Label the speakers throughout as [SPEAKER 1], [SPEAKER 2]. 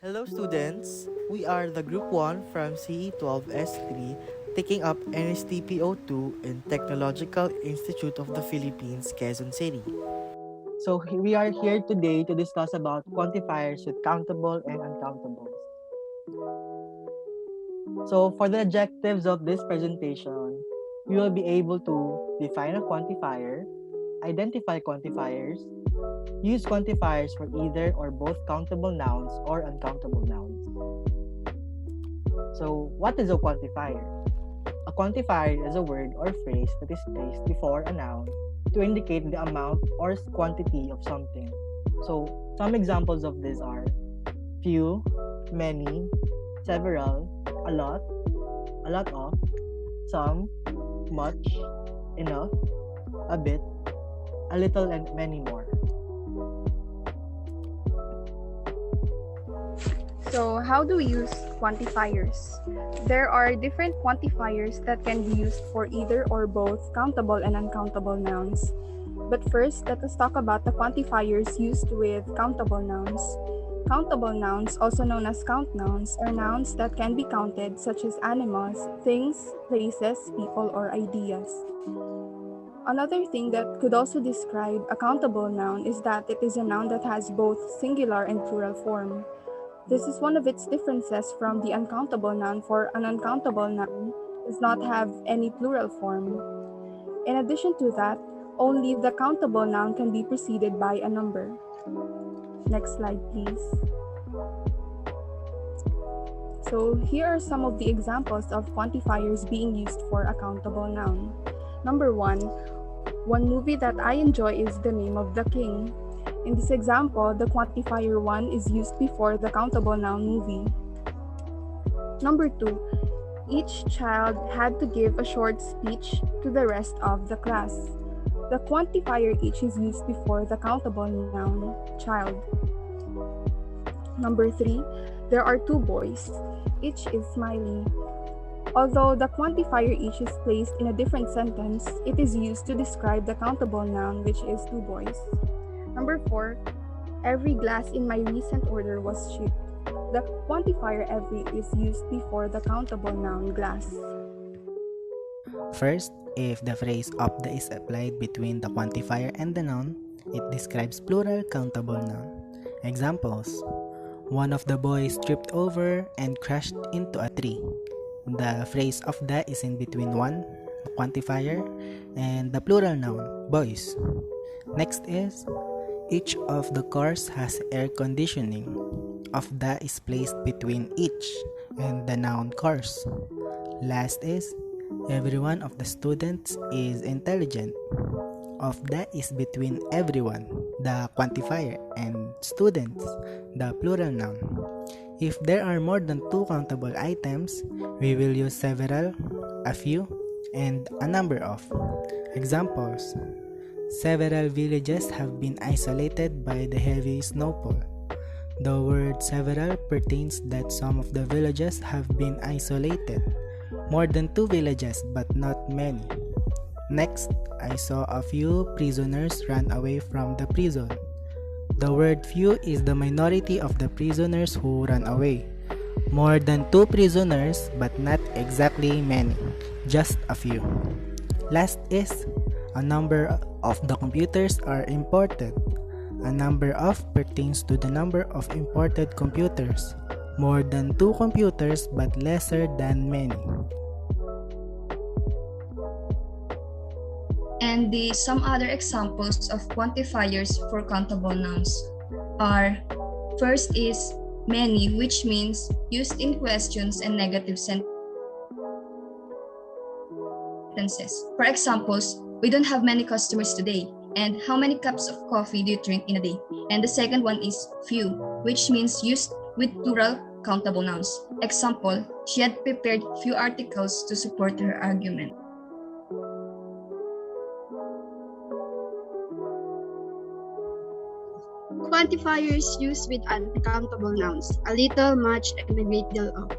[SPEAKER 1] Hello students, we are the Group 1 from CE12S3 taking up NSTPO2 in Technological Institute of the Philippines, Quezon City.
[SPEAKER 2] So we are here today to discuss about quantifiers with countable and uncountables. So for the objectives of this presentation, we will be able to define a quantifier, identify quantifiers, use quantifiers for either or both countable nouns or uncountable nouns. So what is a quantifier? A quantifier is a word or phrase that is placed before a noun to indicate the amount or quantity of something. So some examples of this are few, many, several, a lot of, some, much, enough, a bit, a little, and many more.
[SPEAKER 3] So how do we use quantifiers? There are different quantifiers that can be used for either or both countable and uncountable nouns. But first, let us talk about the quantifiers used with countable nouns. Countable nouns, also known as count nouns, are nouns that can be counted, such as animals, things, places, people, or ideas. Another thing that could also describe a countable noun is that it is a noun that has both singular and plural form. This is one of its differences from the uncountable noun, for an uncountable noun does not have any plural form. In addition to that, only the countable noun can be preceded by a number. Next slide, please. So here are some of the examples of quantifiers being used for a countable noun. Number one movie that I enjoy is The Name of the King. In this example, the quantifier 1 is used before the countable noun movie. Number 2, each child had to give a short speech to the rest of the class. The quantifier each is used before the countable noun child. Number 3, there are 2 boys. Each is smiling. Although the quantifier each is placed in a different sentence, it is used to describe the countable noun, which is 2 boys. Number 4, every glass in my recent order was chipped. The quantifier every is used before the countable noun glass.
[SPEAKER 4] First, if the phrase of the is applied between the quantifier and the noun, it describes plural countable noun. Examples: one of the boys tripped over and crashed into a tree. The phrase of the is in between one, the quantifier, and the plural noun, boys. Next is, each of the cars has air conditioning. Of the is placed between each and the noun cars. Last is, every one of the students is intelligent. Of the is between everyone, the quantifier, and students, the plural noun. If there are more than 2 countable items, we will use several, a few, and a number of. Examples: several villages have been isolated by the heavy snowfall. The word several pertains that some of the villages have been isolated. More than 2 villages, but not many. Next, I saw a few prisoners run away from the prison. The word few is the minority of the prisoners who ran away. More than 2 prisoners, but not exactly many, just a few. Last is, a number of the computers are imported. A number of pertains to the number of imported computers. More than 2 computers, but lesser than many.
[SPEAKER 5] And some other examples of quantifiers for countable nouns are: first is many, which means used in questions and negative sentences. For examples, we don't have many customers today, and how many cups of coffee do you drink in a day? And the second one is few, which means used with plural countable nouns. Example, she had prepared few articles to support her argument.
[SPEAKER 6] Quantifiers used with uncountable nouns: a little, much, and a great deal of.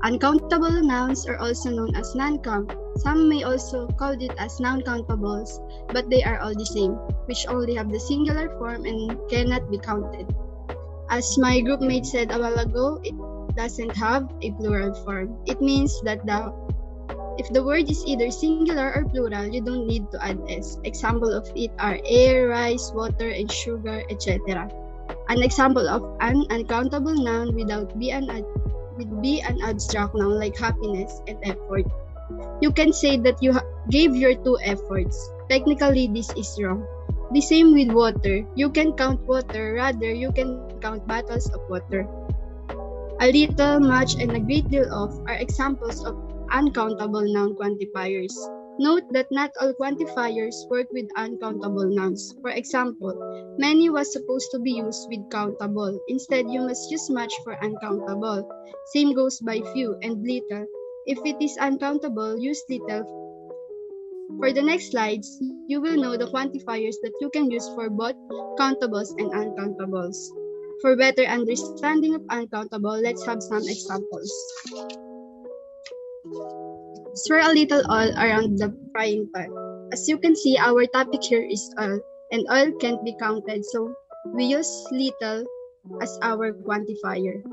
[SPEAKER 6] Uncountable nouns are also known as non-count. Some may also call it as non-countables, but they are all the same, which only have the singular form and cannot be counted. As my groupmate said a while ago, it doesn't have a plural form. It means that if the word is either singular or plural, you don't need to add s. Example of it are air, rice, water, and sugar, etc. An example of an uncountable noun without would be an abstract noun like happiness and effort. You can say that you gave your 2 efforts. Technically, this is wrong. The same with water. You can count water, rather you can count bottles of water. A little, much, and a great deal of are examples of uncountable noun quantifiers. Note that not all quantifiers work with uncountable nouns. For example, many was supposed to be used with countable. Instead, you must use much for uncountable. Same goes by few and little. If it is uncountable, use little. For the next slides, you will know the quantifiers that you can use for both countables and uncountables. For better understanding of uncountable, let's have some examples. Swirl a little oil around the frying pan. As you can see, our topic here is oil, and oil can't be counted, so we use little as our quantifier.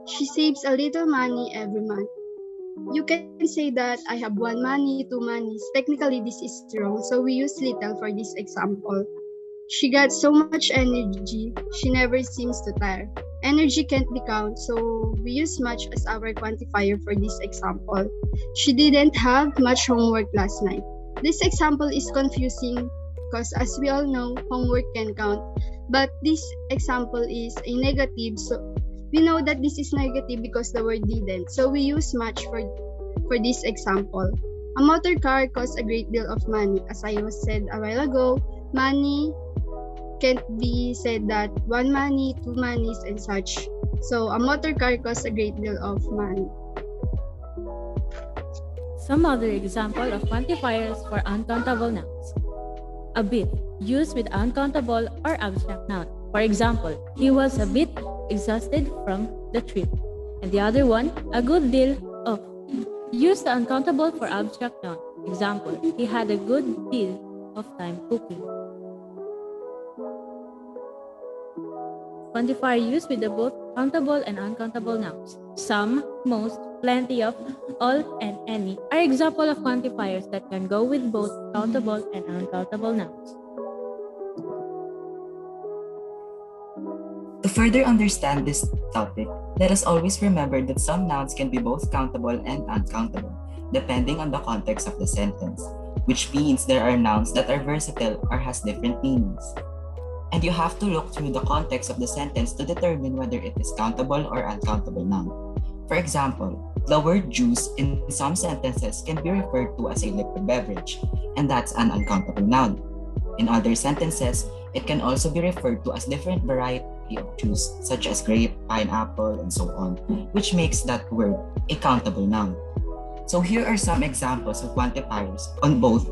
[SPEAKER 6] She saves a little money every month. You can say that I have 1 money, 2 monies. Technically, this is wrong, so we use little for this example. She got so much energy, she never seems to tire. Energy can't be counted, so we use much as our quantifier for this example. She didn't have much homework last night. This example is confusing because as we all know, homework can count. But this example is a negative, so we know that this is negative because the word didn't. So we use much for this example. A motor car costs a great deal of money. As I was said a while ago, money can't be said that 1 money, 2 monies, and such. So a motor car costs a great deal of money.
[SPEAKER 7] Some other example of quantifiers for uncountable nouns. A bit, used with uncountable or abstract noun. For example, he was a bit exhausted from the trip. And the other one, a good deal of. Use the uncountable for abstract noun. Example, he had a good deal of time cooking. Quantifier used with the both countable and uncountable nouns. Some, most, plenty of, all, and any are example of quantifiers that can go with both countable and uncountable nouns.
[SPEAKER 8] To further understand this topic, let us always remember that some nouns can be both countable and uncountable, depending on the context of the sentence, which means there are nouns that are versatile or has different meanings. And you have to look through the context of the sentence to determine whether it is countable or uncountable noun. For example, the word juice in some sentences can be referred to as a liquid beverage, and that's an uncountable noun. In other sentences, it can also be referred to as different variety of juice, such as grape, pineapple, and so on, which makes that word a countable noun. So here are some examples of quantifiers on both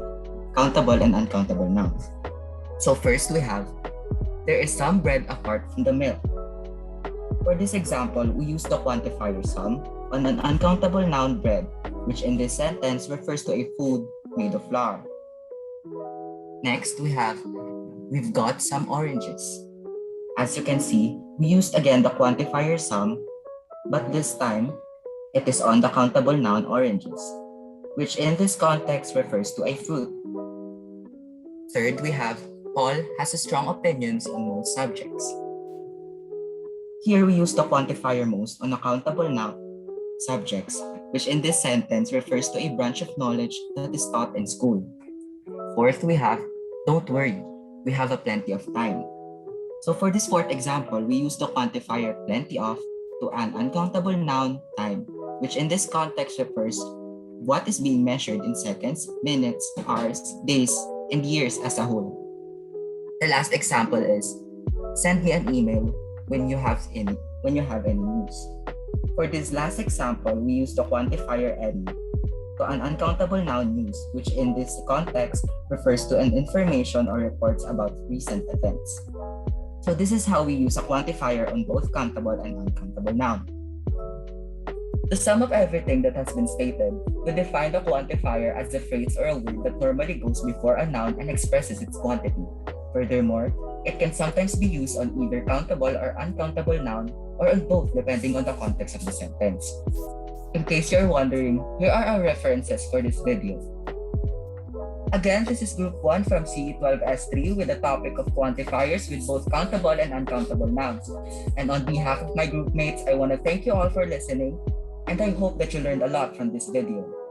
[SPEAKER 8] countable and uncountable nouns. So first we have, there is some bread apart from the milk. For this example, we use the quantifier some on an uncountable noun bread, which in this sentence refers to a food made of flour. Next, we've got some oranges. As you can see, we used again the quantifier some, but this time, it is on the countable noun oranges, which in this context refers to a fruit. Third, we have Paul has strong opinions on most subjects. Here we use the quantifier most on countable noun subjects, which in this sentence refers to a branch of knowledge that is taught in school. Fourth, we have don't worry, we have a plenty of time. So for this fourth example, we use the quantifier plenty of to an uncountable noun time, which in this context refers what is being measured in seconds, minutes, hours, days, and years as a whole. The last example is send me an email when you have any news. For this last example, we use the quantifier any to an uncountable noun news, which in this context refers to an information or reports about recent events. So this is how we use a quantifier on both countable and uncountable noun. To sum up everything that has been stated, we define the quantifier as the phrase or a word that normally goes before a noun and expresses its quantity. Furthermore, It can sometimes be used on either countable or uncountable noun or on both depending on the context of the sentence. In case you're wondering, here are our references for this video. Again, this is Group 1 from CE12S3 with the topic of quantifiers with both countable and uncountable nouns. And on behalf of my group mates, I want to thank you all for listening, and I hope that you learned a lot from this video.